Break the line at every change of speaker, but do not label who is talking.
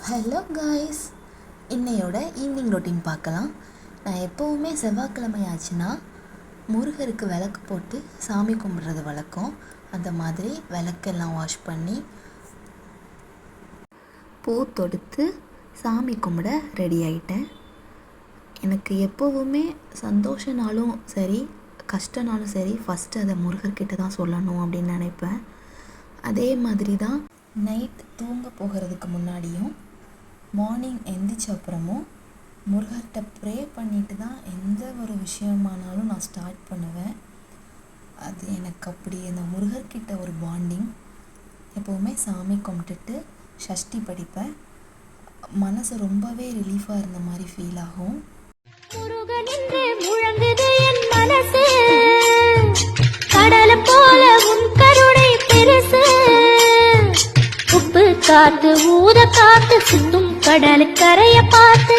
Hello guys, இன்னையோட evening routine பார்க்கலாம். நான் எப்போவுமே செவ்வாய்க்கிழமை ஆச்சுன்னா முருகருக்கு விளக்கு போட்டு சாமி கும்பிட்றது வழக்கம். அந்த மாதிரி விளக்கெல்லாம் வாஷ் பண்ணி பூ தொடுத்து சாமி கும்பிட ரெடி ஆகிட்டேன். எனக்கு எப்போவுமே சந்தோஷனாலும் சரி கஷ்டனாலும் சரி ஃபஸ்ட்டு அதை முருகர்கிட்ட தான் சொல்லணும் அப்படின்னு நினைப்பேன். அதே மாதிரி தான் நைட் தூங்க போகிறதுக்கு முன்னாடியும் மார்னிங் எந்திரிச்ச அப்புறமும் முருகர்கிட்ட ப்ரே பண்ணிட்டு தான் எந்த ஒரு விஷயமானாலும் நான் ஸ்டார்ட் பண்ணுவேன். அது எனக்கு அப்படி அந்த முருகர்கிட்ட ஒரு பாண்டிங். எப்போவுமே சாமி கும்பிட்டுட்டு சஷ்டி படிப்பேன். மனசு ரொம்பவே ரிலீஃபாக இருந்த மாதிரி ஃபீல் ஆகும்.
காத்து ஊத காத்து சுத்தும் கடலுக்கரைய பார்த்து